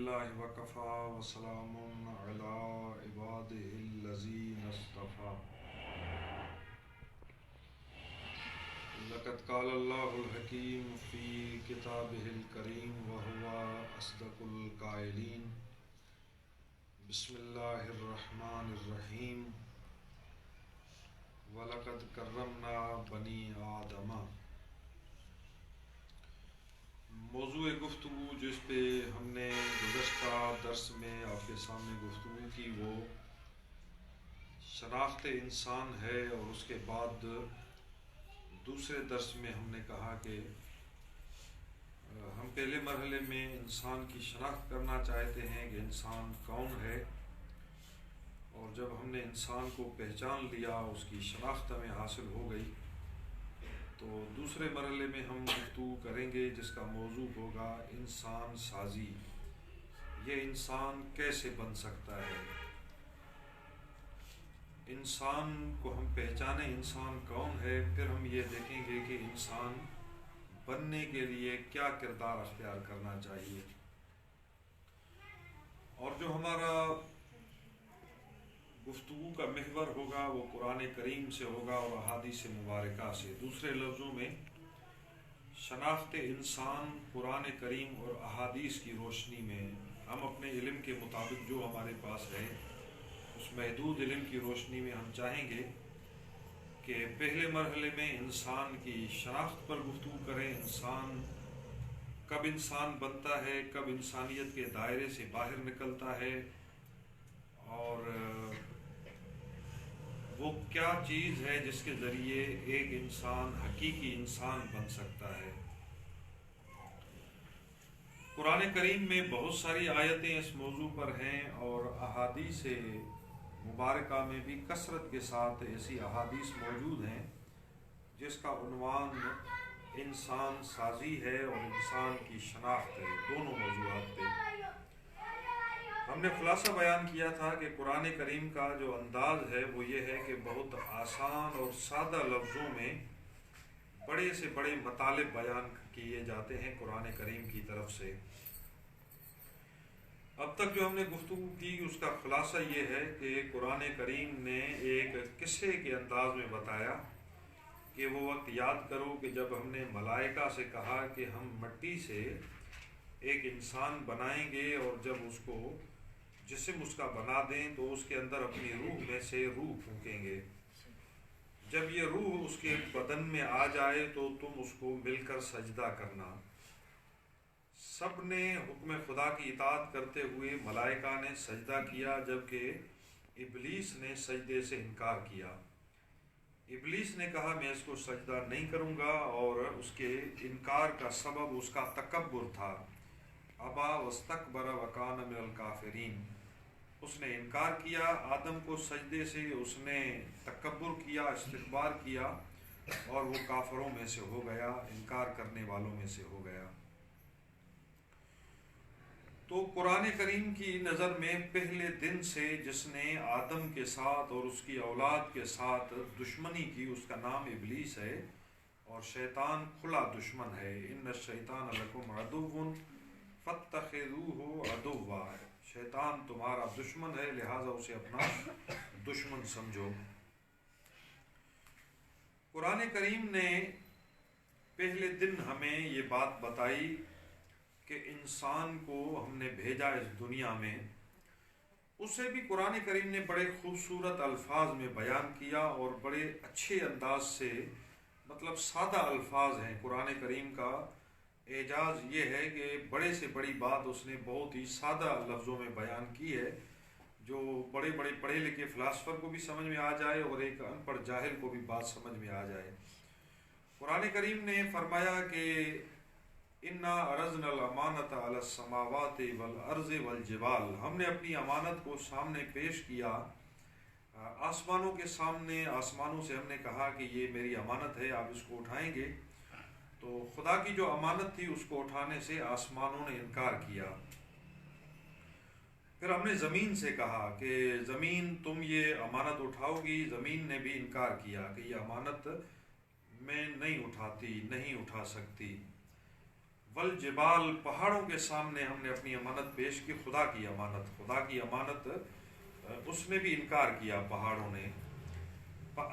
الحمدللہ وکفا وسلام علی عبادہ الذین اصطفیٰ لقد قال اللہ الحکیم فی کتابہ الکریم وہو اصدق القائلین بسم اللہ الرحمن الرحیم وَلَقَدْ كَرَّمْنَا بَنِي آدَمَ۔ موضوع گفتگو جس پہ ہم نے گزشتہ درس میں آپ کے سامنے گفتگو کی وہ شناخت انسان ہے، اور اس کے بعد دوسرے درس میں ہم نے کہا کہ ہم پہلے مرحلے میں انسان کی شناخت کرنا چاہتے ہیں کہ انسان کون ہے، اور جب ہم نے انسان کو پہچان لیا، اس کی شناخت ہمیں حاصل ہو گئی، تو دوسرے مرحلے میں ہم گفتگو کریں گے جس کا موضوع ہوگا انسان سازی۔ یہ انسان کیسے بن سکتا ہے؟ انسان کو ہم پہچانیں انسان کون ہے، پھر ہم یہ دیکھیں گے کہ انسان بننے کے لیے کیا کردار اختیار کرنا چاہیے۔ اور جو ہمارا گفتگو کا محور ہوگا وہ قرآن کریم سے ہوگا اور احادیث مبارکہ سے۔ دوسرے لفظوں میں شناخت انسان قرآن کریم اور احادیث کی روشنی میں ہم اپنے علم کے مطابق جو ہمارے پاس ہے اس محدود علم کی روشنی میں ہم چاہیں گے کہ پہلے مرحلے میں انسان کی شناخت پر گفتگو کریں۔ انسان کب انسان بنتا ہے، کب انسانیت کے دائرے سے باہر نکلتا ہے، اور وہ کیا چیز ہے جس کے ذریعے ایک انسان حقیقی انسان بن سکتا ہے۔ قرآن کریم میں بہت ساری آیتیں اس موضوع پر ہیں، اور احادیث مبارکہ میں بھی کثرت کے ساتھ ایسی احادیث موجود ہیں جس کا عنوان انسان سازی ہے اور انسان کی شناخت ہے، دونوں موضوعات پہ ہم نے خلاصہ بیان کیا تھا کہ قرآن کریم کا جو انداز ہے وہ یہ ہے کہ بہت آسان اور سادہ لفظوں میں بڑے سے بڑے مطالب بیان کیے جاتے ہیں قرآن کریم کی طرف سے۔ اب تک جو ہم نے گفتگو کی اس کا خلاصہ یہ ہے کہ قرآن کریم نے ایک قصے کے انداز میں بتایا کہ وہ وقت یاد کرو کہ جب ہم نے ملائکہ سے کہا کہ ہم مٹی سے ایک انسان بنائیں گے، اور جب اس کو جسم اس کا بنا دیں تو اس کے اندر اپنی روح میں سے روح پھونکیں گے۔ جب یہ روح اس کے بدن میں آ جائے تو تم اس کو مل کر سجدہ کرنا۔ سب نے حکم خدا کی اطاعت کرتے ہوئے ملائکہ نے سجدہ کیا، جبکہ ابلیس نے سجدے سے انکار کیا۔ ابلیس نے کہا میں اس کو سجدہ نہیں کروں گا، اور اس کے انکار کا سبب اس کا تکبر تھا۔ ابا واستکبر وکان من الکافرین، اس نے انکار کیا آدم کو سجدے سے، اس نے تکبر کیا، استکبار کیا، اور وہ کافروں میں سے ہو گیا، انکار کرنے والوں میں سے ہو گیا۔ تو قرآن کریم کی نظر میں پہلے دن سے جس نے آدم کے ساتھ اور اس کی اولاد کے ساتھ دشمنی کی اس کا نام ابلیس ہے، اور شیطان کھلا دشمن ہے۔ ان الشیطان لکم عدو فاتخذوہ عدوا، شیطان تمہارا دشمن ہے لہٰذا اسے اپنا دشمن سمجھو۔ قرآن کریم نے پہلے دن ہمیں یہ بات بتائی کہ انسان کو ہم نے بھیجا اس دنیا میں، اسے بھی قرآن کریم نے بڑے خوبصورت الفاظ میں بیان کیا، اور بڑے اچھے انداز سے، مطلب سادہ الفاظ ہیں۔ قرآن کریم کا اعجاز یہ ہے کہ بڑے سے بڑی بات اس نے بہت ہی سادہ لفظوں میں بیان کی ہے، جو بڑے بڑے پڑھے لکھے فلاسفر کو بھی سمجھ میں آ جائے اور ایک ان پڑھ جاہل کو بھی بات سمجھ میں آ جائے۔ قرآن کریم نے فرمایا کہ انا عرضنا الامانۃ علی السماوات والارض والجبال، ہم نے اپنی امانت کو سامنے پیش کیا آسمانوں کے سامنے، آسمانوں سے ہم نے کہا کہ یہ میری امانت ہے، آپ اس کو اٹھائیں گے۔ تو خدا کی جو امانت تھی اس کو اٹھانے سے آسمانوں نے انکار کیا۔ پھر ہم نے زمین سے کہا کہ زمین تم یہ امانت اٹھاؤ گی، زمین نے بھی انکار کیا کہ یہ امانت میں نہیں اٹھاتی، نہیں اٹھا سکتی۔ बल जिबाल, पहाड़ों के सामने हमने अपनी अमानत पेश की। खुदा की अमानत उसमें भी इनकार किया पहाड़ों ने।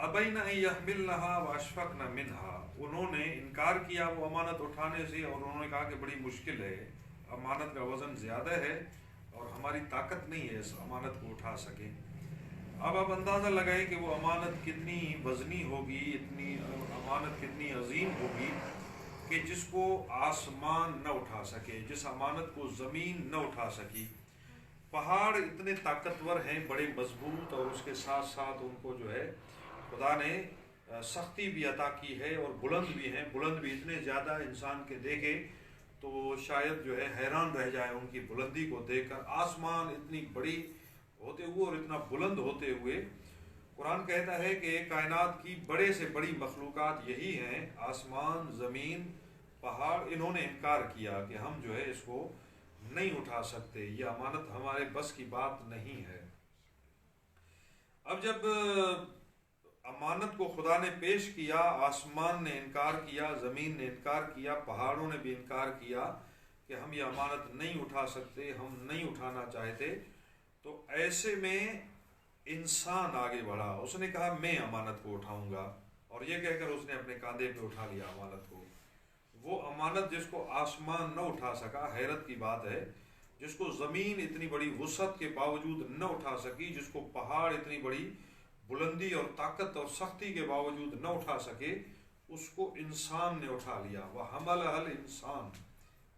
अबैन यहमिलनहा व अशफक़न मिनहा, उन्होंने इनकार किया वो अमानत उठाने से, और उन्होंने कहा कि बड़ी मुश्किल है, अमानत का वज़न ज़्यादा है और हमारी ताकत नहीं है इस अमानत को उठा सके। अब आप अंदाज़ा लगाएं कि वो अमानत कितनी वज़नी होगी, इतनी अमानत कितनी अजीम होगी कि जिसको आसमान न उठा सके, जिस अमानत को ज़मीन न उठा सकी। पहाड़ इतने ताकतवर हैं, बड़े मजबूत, और उसके साथ साथ उनको जो है खुदा ने सख्ती भी अता की है, और बुलंद भी हैं। बुलंद भी इतने ज़्यादा, इंसान के देखे तो शायद जो है हैरान रह जाए उनकी बुलंदी को देखकर। आसमान इतनी बड़ी होते हुए और इतना बुलंद होते हुए, कुरान कहता है कि कायनात की बड़े से बड़ी मखलूक़ात यही हैं, आसमान, ज़मीन, पहाड़। इन्होंने इनकार किया कि हम जो है इसको नहीं उठा सकते, ये अमानत हमारे बस की बात नहीं है। अब जब अमानत को खुदा ने पेश किया, आसमान ने इनकार किया, ज़मीन ने इनकार किया, पहाड़ों ने भी इनकार किया कि हम ये अमानत नहीं उठा सकते, हम नहीं उठाना चाहते, तो ऐसे में इंसान आगे बढ़ा। उसने कहा मैं अमानत को उठाऊंगा, और ये कहकर उसने अपने कांधे पे उठा लिया अमानत को। वो अमानत जिसको आसमान न उठा सका, हैरत की बात है, जिसको ज़मीन इतनी बड़ी वुसअत के बावजूद न उठा सकी, जिसको पहाड़ इतनी बड़ी बुलंदी और ताकत और सख्ती के बावजूद न उठा सके, उसको इंसान ने उठा लिया। वह हमलहल इंसान,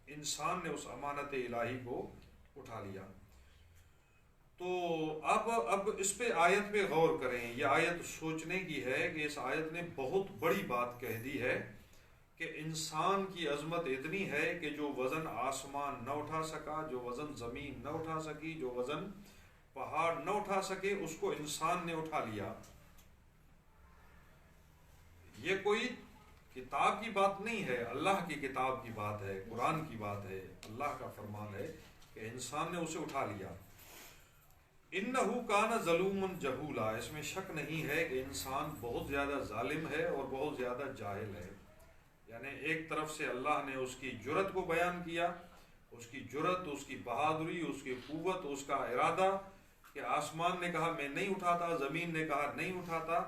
इंसान ने उस अमानत इलाही को उठा लिया। तो अब इस पे आयत पे गौर करें। यह आयत सोचने की है कि इस आयत ने बहुत बड़ी बात कह दी है कि इंसान की अजमत इतनी है कि जो वज़न आसमान न उठा सका, जो वज़न ज़मीन न उठा सकी, जो वज़न पहाड़ न उठा सके, उसको इंसान ने उठा लिया। ये कोई किताब की बात नहीं है, अल्लाह की किताब की बात है, कुरान की बात है, अल्लाह का फरमान है कि इंसान ने उसे उठा लिया। इन्नहु कान ज़लूमन जहूला, इसमें शक नहीं है कि इंसान बहुत ज़्यादा जालिम है और बहुत ज़्यादा जाहिल है। यानी एक तरफ से अल्लाह ने उसकी जुर्रत को बयान किया, उसकी जुर्रत, उसकी बहादुरी, उसकी क़ुव्वत, उसका इरादा, कि आसमान ने कहा मैं नहीं उठाता, ज़मीन ने कहा नहीं उठाता,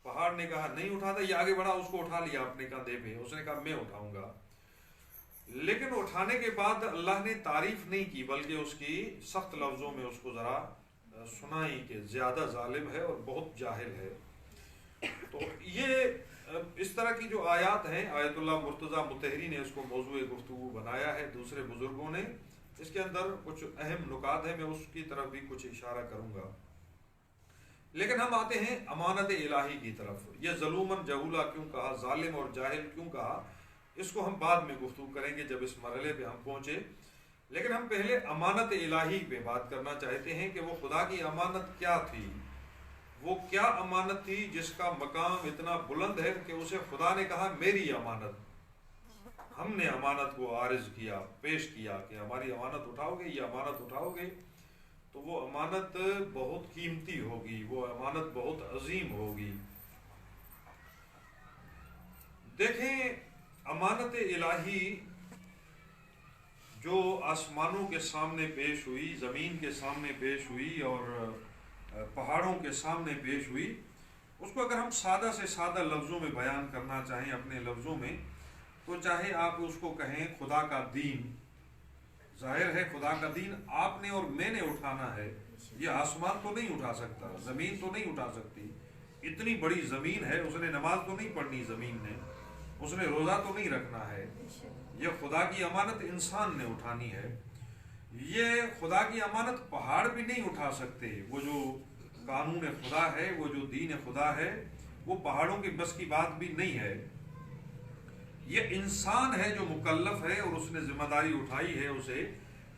पहाड़ ने कहा नहीं उठाता, ये आगे बढ़ा, उसको उठा लिया अपने कंधे पे। उसने कहा मैं उठाऊंगा। लेकिन उठाने के बाद अल्लाह ने तारीफ नहीं की, बल्कि उसकी सख्त लफ्ज़ों में उसको ज़रा सुनाई कि ज़्यादा जालिम है और बहुत जाहिल है। तो ये इस तरह की जो आयात हैं, आयतुल्लाह मुर्तज़ा मुतहरी ने इसको मौज़ूए गुफ्तगू बनाया है, दूसरे बुज़ुर्गों ने। इसके अंदर कुछ अहम नुकात हैं, मैं उसकी तरफ भी कुछ इशारा करूँगा। लेकिन हम आते हैं अमानत इलाही की तरफ। यह ज़लूमन जहूला क्यों कहा, जालिम और जाहिल क्यों कहा, इसको हम बाद में गुफ्तगू करेंगे जब इस मरहले पे हम पहुँचे। लेकिन हम पहले अमानत इलाही पे बात करना चाहते हैं कि वो खुदा की अमानत क्या थी। वो क्या अमानत थी जिसका मकाम इतना बुलंद है कि उसे खुदा ने कहा मेरी अमानत। हमने अमानत को आरिज किया, पेश किया कि हमारी अमानत उठाओगे, ये अमानत उठाओगे तो वो अमानत बहुत कीमती होगी, वो अमानत बहुत अजीम होगी। देखें, अमानत इलाही जो आसमानों के सामने पेश हुई, ज़मीन के सामने पेश हुई और पहाड़ों के सामने पेश हुई, उसको अगर हम सादा से सादा लफ्ज़ों में बयान करना चाहें अपने लफ्ज़ों में, तो चाहे आप उसको कहें खुदा का दीन। जाहिर है खुदा का दीन आपने और मैंने उठाना है। ये आसमान तो नहीं उठा सकता, ज़मीन तो नहीं उठा सकती। इतनी बड़ी ज़मीन है, उसने नमाज तो नहीं पढ़नी, ज़मीन ने उसने रोज़ा तो नहीं रखना है। ये खुदा की अमानत इंसान ने उठानी है। ये खुदा की अमानत पहाड़ भी नहीं उठा सकते। वो जो कानून खुदा है, वो जो दीन खुदा है, वो पहाड़ों की बस की बात भी नहीं है। ये इंसान है जो मुकल्लफ है और उसने जिम्मेदारी उठाई है उसे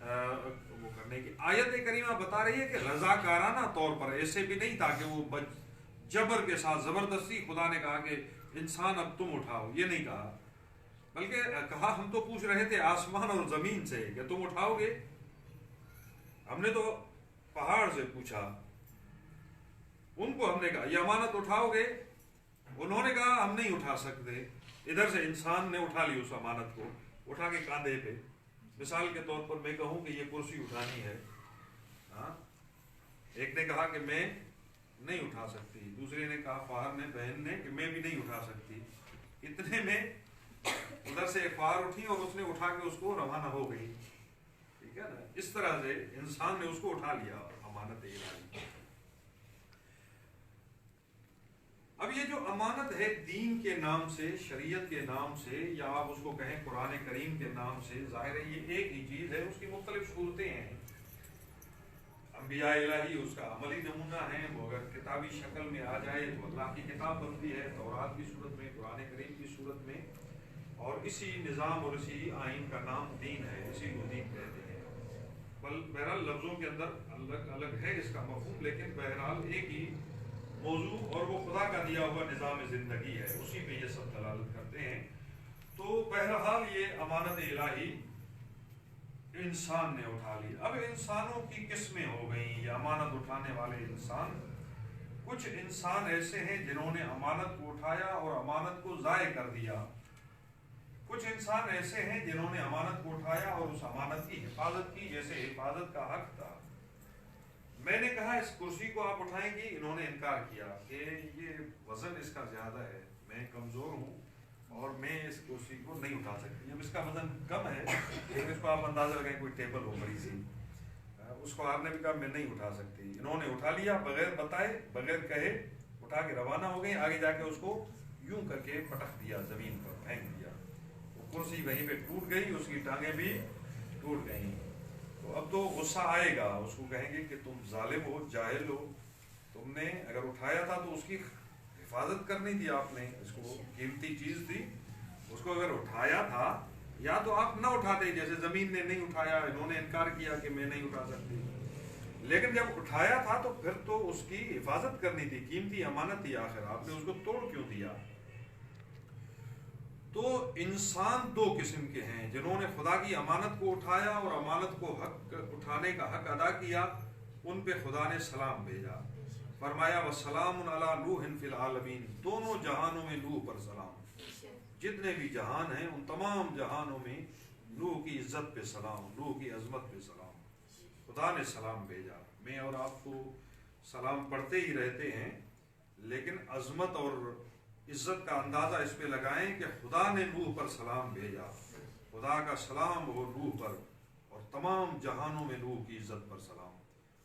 वो करने की। आयत करीमा बता रही है कि रज़ाकाराना तौर पर, ऐसे भी नहीं था कि वो जबर के साथ ज़बरदस्ती खुदा ने कहा कि इंसान अब तुम उठाओ, ये नहीं कहा। बल्कि कहा हम तो पूछ रहे थे आसमान और ज़मीन से कि तुम उठाओगे, हमने तो पहाड़ से पूछा, उनको हमने कहा ये अमानत उठाओगे, उन्होंने कहा हम नहीं उठा सकते। इधर से इंसान ने उठा ली उस अमानत को। उठा के कांधे पे, मिसाल के तौर पर मैं कहूँ कि ये कुर्सी उठानी है, हाँ, एक ने कहा कि मैं नहीं उठा सकती, दूसरे ने कहा, फाहर ने, बहन ने, कि मैं भी नहीं उठा सकती। इतने में उधर से एक फाहर उठी और उसने उठा के उसको रवाना हो गई, ठीक है ना। इस तरह से इंसान ने उसको उठा लिया, अमानत इलाही। अब ये जो अमानत है दीन के नाम से, शरीयत के नाम से, या आप उसको कहें कुरान करीम के नाम से, जाहिर है ये एक ही चीज है, उसकी मुख्तलिफ सूरतें हैं। अंबिया इलाही उसका अमली नमूना है, वो अगर किताबी शक्ल में आ जाए तो अल्लाह की किताब बनती है, तौरात की सूरत में, कुरान करीम की सूरत में, और इसी निज़ाम और इसी आइन का नाम दीन है, इसी को दीन कहते हैं। बहरहाल लफ्ज़ों के अंदर अलग अलग है इसका मफहूम, लेकिन बहरहाल एक ही मौजू, और वो खुदा का दिया हुआ निज़ाम ज़िंदगी है, उसी पे ये सब दलालत करते हैं। तो बहरहाल ये अमानत इलाही इंसान ने उठा ली। अब इंसानों की किस्में हो गई ये अमानत उठाने वाले इंसान। कुछ इंसान ऐसे हैं जिन्होंने अमानत को उठाया और अमानत को ज़ाय कर दिया। कुछ इंसान ऐसे हैं जिन्होंने अमानत को उठाया और उस अमानत की हिफाजत की, जैसे हिफाजत का हक था। मैंने कहा इस कुर्सी को आप उठाएंगी, इन्होंने इनकार किया कि ये वजन इसका ज्यादा है, मैं कमजोर हूँ और मैं इस कुर्सी को नहीं उठा सकती। अब इसका वजन कम है, लेकिन इसको आप अंदाजा लगाएं, कोई टेबल हो बड़ी सी, उसको आपने भी कहा मैं नहीं उठा सकती। इन्होंने उठा लिया बगैर बताए, बगैर कहे, उठा के रवाना हो गई। आगे जाके उसको यूं करके पटक दिया, जमीन पर फेंक दिया। वो कुर्सी वहीं पे टूट गई, उसकी टांगें भी टूट गई। तो अब तो गुस्सा आएगा, उसको कहेंगे कि तुम जालिम हो, जाहिल हो, तुमने अगर उठाया था तो उसकी हिफाजत करनी थी आपने, इसको कीमती चीज थी, उसको अगर उठाया था, या तो आप ना उठाते, जैसे जमीन ने नहीं उठाया, इन्होंने इनकार किया कि मैं नहीं उठा सकती, लेकिन जब उठाया था तो फिर तो उसकी हिफाजत करनी थी, कीमती अमानत थी, आखिर आपने उसको तोड़ क्यों दिया। तो इंसान दो किस्म के हैं, जिन्होंने खुदा की अमानत को उठाया और अमानत को हक उठाने का हक अदा किया, उन पे खुदा ने सलाम भेजा, फरमाया वसलामुन अला नूहिन फिल आलमीन, दोनों जहानों में नूह पर सलाम, जितने भी जहान हैं उन तमाम जहानों में नूह की इज्जत पे सलाम, नूह की अजमत पे सलाम, खुदा ने सलाम भेजा। मैं और आप तो सलाम पढ़ते ही रहते हैं, लेकिन अजमत और इज्जत का अंदाजा इस पे लगाएं कि खुदा ने नूह पर सलाम भेजा, खुदा का सलाम हो नूह पर और तमाम जहानों में नूह की इज्जत पर सलाम।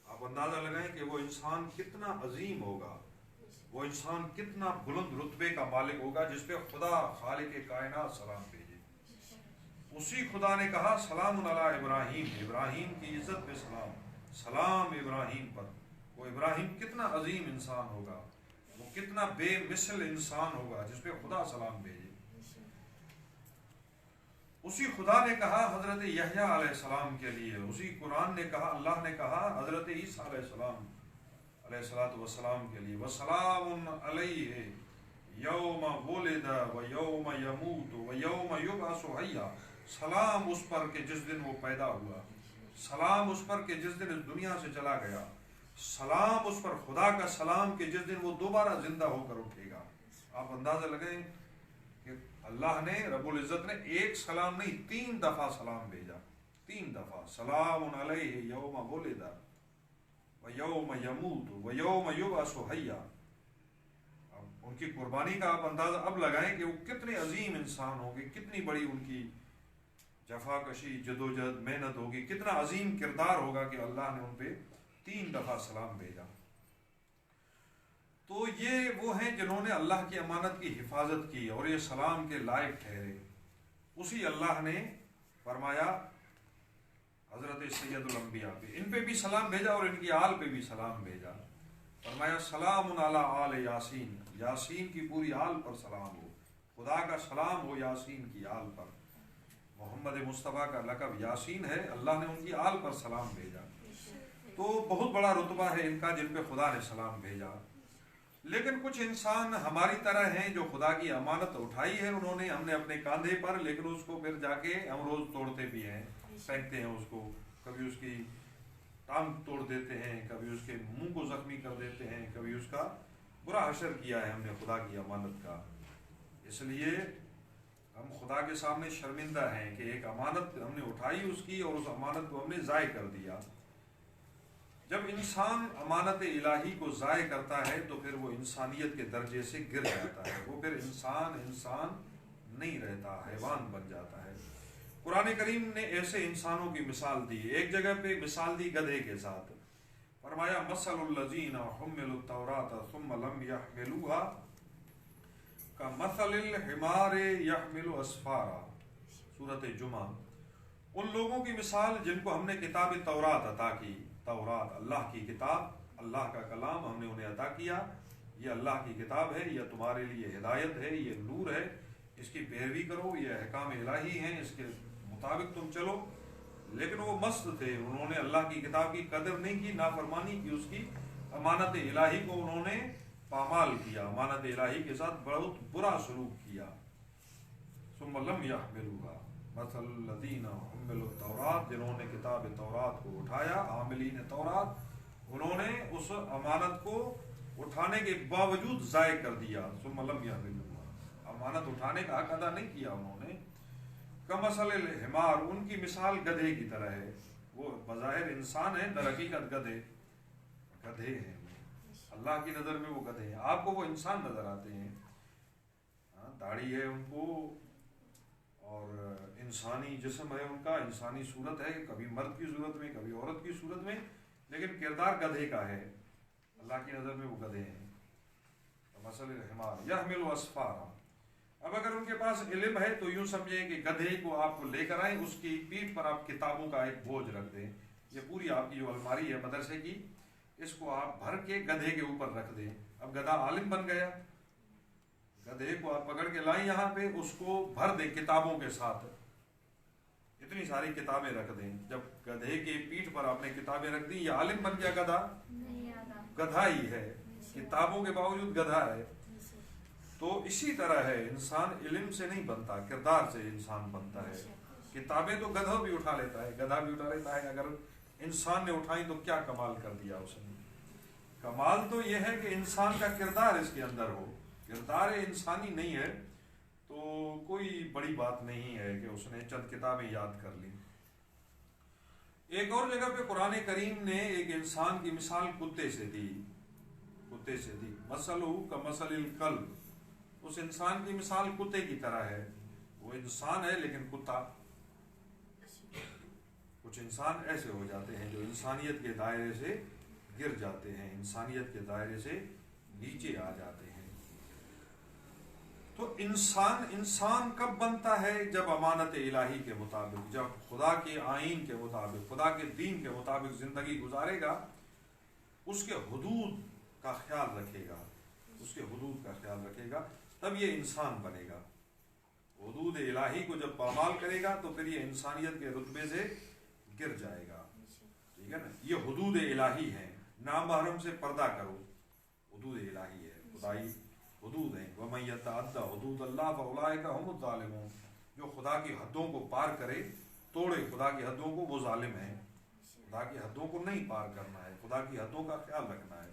आप अंदाजा लगाएं कि वो इंसान कितना अजीम होगा, वो इंसान कितना बुलंद रुतबे का मालिक होगा, जिसपे खुदा खालिक कायनात सलाम भेजे। उसी खुदा ने कहा सलाम अला इब्राहीम, इब्राहीम की इज्जत पे सलाम, सलाम इब्राहीम पर। वो इब्राहीम कितना अजीम इंसान होगा, वो कितना बेमिसल इंसान होगा जिसपे खुदा सलाम भेजे। उसी खुदा ने कहा हजरत यहया अलैहिस्सलाम के लिए, उसी कुरान ने कहा, अल्लाह ने कहा हजरत ईसा अलैहिस्सलाम के लिए, वसलामुन अलैहि यौम वुलिदा व यौम यमूत व यौम युबअसु हय्या, सलाम उस पर के जिस दिन वो पैदा हुआ, सलाम उस पर के जिस दिन इस दुनिया से चला गया, सलाम उस पर, खुदा का सलाम के जिस दिन वो दोबारा जिंदा होकर उठेगा। आप अंदाजा लगाएं कि अल्लाह ने, रब्बुल इज्जत ने एक सलाम नहीं 3 दफा सलाम भेजा, 3 दफा, सलामुन अलैहि यौम वुलिदा व यौम यमूत व यौम युबअसु हय्या। अब उनकी कुर्बानी का आप अंदाजा अब लगाएं कि वो कितने अजीम इंसान होंगे, कितनी बड़ी उनकी जफाकशी, जदोजहद, मेहनत होगी, कितना अजीम किरदार होगा कि अल्लाह ने उन पे 3 दफा सलाम भेजा। तो ये वो हैं जिन्होंने अल्लाह की अमानत की हिफाजत की और ये सलाम के लायक ठहरे। उसी अल्लाह ने फरमाया हजरत सैयदुल अंबिया पे, इन पे भी सलाम भेजा और इनकी आल पे भी सलाम भेजा। फरमाया सलामुन अला आल यासीन, यासीन की पूरी आल पर सलाम हो, खुदा का सलाम हो यासीन की आल पर। मोहम्मद मुस्तफ़ा का लक़ब यासीन है, अल्लाह ने उनकी आल पर सलाम भेजा। तो बहुत बड़ा रुतबा है इनका जिन पे खुदा ने सलाम भेजा। लेकिन कुछ इंसान हमारी तरह हैं जो खुदा की अमानत उठाई है उन्होंने, हमने अपने कांधे पर, लेकिन उसको फिर जाके हम रोज तोड़ते भी हैं, फेंकते हैं उसको, कभी उसकी टांग तोड़ देते हैं, कभी उसके मुंह को जख्मी कर देते हैं, कभी उसका बुरा हशर किया है हमने खुदा की अमानत का। इसलिए ہم خدا کے سامنے شرمندہ ہیں کہ ایک امانت ہم نے اٹھائی اس کی، اور اس امانت کو ہم نے ضائع کر دیا۔ جب انسان امانت الہی کو ضائع کرتا ہے تو پھر وہ انسانیت کے درجے سے گر جاتا ہے، وہ پھر انسان نہیں رہتا، حیوان بن جاتا ہے۔ قرآن کریم نے ایسے انسانوں کی مثال دی، ایک جگہ پہ مثال دی گدھے کے ساتھ، فرمایا مثل الذین حملوا التوراۃ ثم لم يحملوها کمثل الحمار یحمل اسفارا، سورۃ جمعہ۔ ان لوگوں کی مثال جن کو ہم نے کتاب تورات عطا کی، تورات اللہ کی کتاب، اللہ کا کلام ہم نے انہیں عطا کیا، یہ اللہ کی کتاب ہے، یہ تمہارے لیے ہدایت ہے، یہ نور ہے، اس کی پیروی کرو، یہ احکام الہی ہیں، اس کے مطابق تم چلو۔ لیکن وہ مست تھے، انہوں نے اللہ کی کتاب کی قدر نہیں کی، نافرمانی کی، اس کی امانت الہی کو انہوں نے پامال کیا، امانت الہی کے ساتھ بہت برا سلوک کیا۔ ثم لم يحملوها مثل الذین حملوا التوراۃ، جنہوں نے کتاب تورات کو اٹھایا، عاملین تورات، انہوں نے اس امانت کو اٹھانے کے باوجود ضائع کر دیا۔ ثم لم يحملوها، امانت اٹھانے کا حق ادا نہیں کیا انہوں نے۔ کمثل الحمار، ان کی مثال گدھے کی طرح ہے، وہ بظاہر انسان ہیں، در حقیقت گدھے ہیں، اللہ کی نظر میں وہ گدھے ہیں، آپ کو وہ انسان نظر آتے ہیں، داڑھی ہے ان کو، اور انسانی جسم ہے ان کا، انسانی صورت ہے، کبھی مرد کی صورت میں، کبھی عورت کی صورت میں، لیکن کردار گدھے کا ہے، اللہ کی نظر میں وہ گدھے ہیں۔ مثل الحمار یحمل اسفارا، اب اگر ان کے پاس علم ہے تو یوں سمجھیں کہ گدھے کو آپ کو لے کر آئیں، اس کی پیٹھ پر آپ کتابوں کا ایک بوجھ رکھ دیں، یہ پوری آپ کی جو الماری ہے مدرسے کی، اس کو آپ بھر کے گدھے کے اوپر رکھ دیں۔ اب گدھا عالم بن گیا، گدھے کو آپ پکڑ کے لائیں یہاں پہ، اس کو بھر دیں کتابوں کے ساتھ، اتنی ساری کتابیں رکھ دیں۔ جب گدھے کی پیٹھ پر آپ نے کتابیں رکھ دی، یہ عالم بن گیا گدھا؟ گدھا ہی ہے، کتابوں کے باوجود گدھا ہے۔ تو اسی طرح ہے، انسان علم سے نہیں بنتا، کردار سے انسان بنتا ہے۔ کتابیں تو گدھا بھی اٹھا لیتا ہے، گدھا بھی اٹھا لیتا ہے، اگر انسان نے اٹھائی تو کیا کمال کر دیا اس نے۔ کمال تو یہ ہے کہ انسان کا کردار اس کے اندر ہو، کردار انسانی نہیں ہے تو کوئی بڑی بات نہیں ہے کہ اس نے چند کتابیں یاد کر لی۔ ایک اور جگہ پہ قرآن کریم نے ایک انسان کی مثال کتے سے دی، مثلہ کمثل الکلب، اس انسان کی مثال کتے کی طرح ہے، وہ انسان ہے لیکن کتا۔ کچھ انسان ایسے ہو جاتے ہیں جو انسانیت کے دائرے سے گر جاتے ہیں، انسانیت کے دائرے سے نیچے آ جاتے ہیں۔ تو انسان کب بنتا ہے؟ جب امانت الہی کے مطابق، جب خدا کے آئین کے مطابق، خدا کے دین کے مطابق زندگی گزارے گا، اس کے حدود کا خیال رکھے گا، تب یہ انسان بنے گا۔ حدود الہی کو جب پامال کرے گا تو پھر یہ انسانیت کے رتبے سے گر جائے گا، ٹھیک ہے نا؟ یہ حدود الہی ہیں، نامحرم سے پردہ کرو، حدود الہی ہے، خدائی حدود ہیں۔ وَمَن يَتَعَدَّ حُدُودَ اللَّهِ فَأُولَٰئِكَ هُمُ الظَّالِمُونَ، جو خدا کی حدوں کو پار کرے، توڑے خدا کی حدوں کو، وہ ظالم ہے۔ خدا کی حدوں کو نہیں پار کرنا ہے، خدا کی حدوں کا خیال رکھنا ہے۔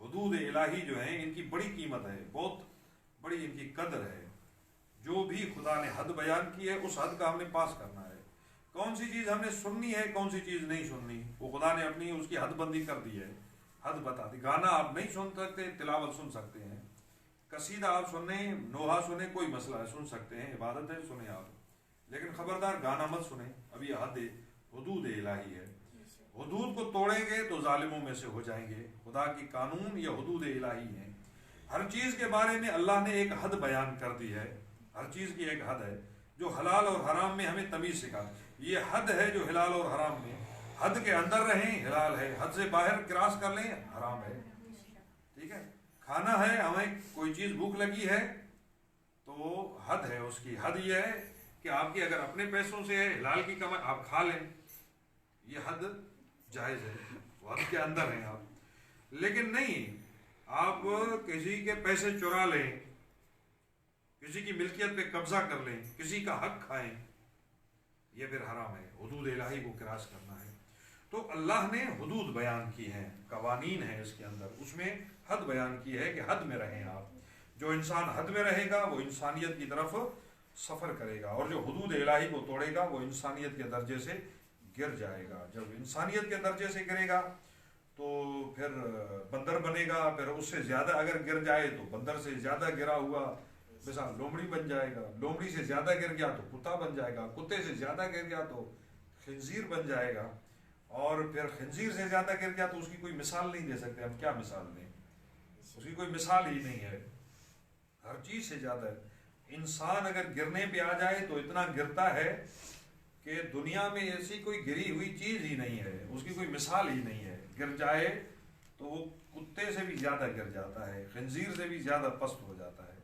حدود الہی جو ہیں ان کی بڑی قیمت ہے، بہت بڑی ان کی قدر ہے۔ جو بھی خدا نے حد بیان کی ہے اس حد کا ہم نے پاس کرنا ہے۔ کون سی چیز ہم نے سننی ہے، کون سی چیز نہیں سننی، وہ خدا نے اپنی اس کی حد بندی کر دی ہے، حد بتا دی۔ گانا آپ نہیں سن سکتے، تلاوت سن سکتے ہیں، قصیدہ آپ سنیں، نوحہ سنیں، کوئی مسئلہ ہے، سن سکتے ہیں، عبادت ہے، سنیں آپ، لیکن خبردار گانا مت سنیں، اب یہ حدود الہی ہے۔ حدود کو توڑیں گے تو ظالموں میں سے ہو جائیں گے۔ خدا کی قانون یا حدود الہی ہیں، ہر چیز کے بارے میں اللہ نے ایک حد بیان کر دی ہے، ہر چیز کی ایک حد ہے۔ جو حلال اور حرام میں ہمیں تمیز سکھا، یہ حد ہے جو حلال اور حرام میں، حد کے اندر رہیں حلال ہے، حد سے باہر کراس کر لیں حرام ہے، ٹھیک ہے؟ کھانا ہے، ہمیں کوئی چیز بھوک لگی ہے تو حد ہے اس کی، حد یہ ہے کہ آپ کی اگر اپنے پیسوں سے ہے، حلال کی کمائی، آپ کھا لیں، یہ حد جائز ہے، وہ حد کے اندر ہیں آپ۔ لیکن نہیں، آپ کسی کے پیسے چرا لیں، کسی کی ملکیت پہ قبضہ کر لیں، کسی کا حق کھائیں، یہ پھر حرام ہے، حدود الہی کو کراس کرنا ہے۔ تو اللہ نے حدود بیان کی ہیں، قوانین ہیں اس کے اندر، اس میں حد بیان کی ہے کہ حد میں رہیں آپ۔ جو انسان حد میں رہے گا وہ انسانیت کی طرف सफ़र करेगा, और जो हुदूद इलाही को तोड़ेगा वो इंसानियत के दर्जे से गिर जाएगा। जब इंसानियत के दर्जे से गिरेगा तो फिर बंदर बनेगा, फिर उससे ज़्यादा अगर गिर जाए तो बंदर से ज़्यादा गिरा हुआ मिसाल लोमड़ी बन जाएगा, लोमड़ी से ज़्यादा गिर गया तो कुत्ता बन जाएगा, कुत्ते से ज़्यादा गिर गया तो खिंजीर बन जाएगा, और फिर खिंजीर से ज़्यादा गिर गया तो उसकी कोई मिसाल नहीं दे सकते। हम क्या मिसाल दें, उसकी कोई मिसाल ही नहीं है, हर चीज़ से ज़्यादा। इंसान अगर गिरने पे आ जाए तो इतना गिरता है कि दुनिया में ऐसी कोई गिरी हुई चीज़ ही नहीं है, उसकी कोई मिसाल ही नहीं है। गिर जाए तो वो कुत्ते से भी ज़्यादा गिर जाता है, खंजीर से भी ज़्यादा पस्त हो जाता है।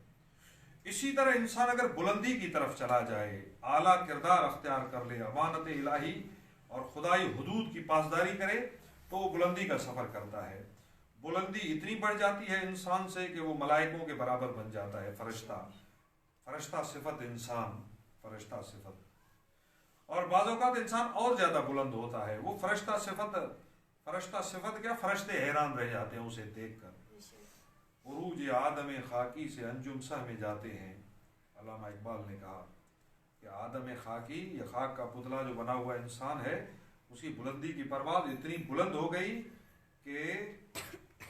इसी तरह इंसान अगर बुलंदी की तरफ चला जाए, आला किरदार अख्तियार कर ले, अमानत इलाही और खुदाई हुदूद की पासदारी करे, तो वो बुलंदी का सफ़र करता है। बुलंदी इतनी बढ़ जाती है इंसान से कि वो मलाइकों के बराबर बन जाता है, फरिश्ता। फरिश्ता सिफत इंसान, फरिश्ता सिफत। और बाज़ औक़ात इंसान और ज़्यादा बुलंद होता है, वो फरिश्ता सिफत क्या, फरिश्ते हैरान रह जाते हैं उसे देख कर। उरूज आदम खाकी से अंजुम सह में जाते हैं। अल्लामा इकबाल ने कहा कि आदम खाकी, ये खाक का पुतला जो बना हुआ इंसान है, उसकी बुलंदी की परवाज़ इतनी बुलंद हो गई कि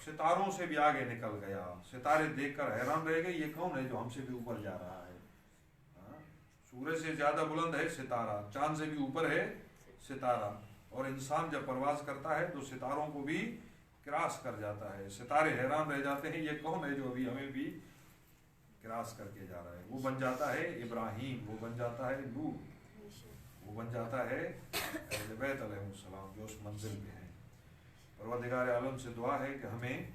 सितारों से भी आगे निकल गया। सितारे देखकर हैरान रह गए, ये कौन है जो हमसे भी ऊपर जा रहा है। सूरज से ज़्यादा बुलंद है सितारा, चांद से भी ऊपर है सितारा, और इंसान जब परवाज़ करता है तो सितारों को भी क्रॉस कर जाता है। सितारे हैरान रह जाते हैं, ये कौन है जो अभी हमें भी क्रॉस करके जा रहा है। वो बन जाता है इब्राहीम, वो बन जाता है नूह, वो बन जाता है अहले बैत अलैहिस्सलाम जो उस मंजिल में हैं। परवरदिगार आलम से दुआ है कि हमें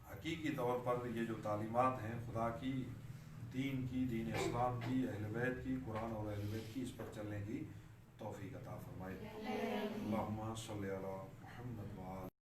हकीकी तौर पर ये जो तालीमात हैं खुदा की, दीन की, दीन इस्लाम की, अहले बैत की, कुरान और अहले बैत की, इस पर चलने की तौफीक अता फरमाए। अल्लाहुम्मा सल्ली अला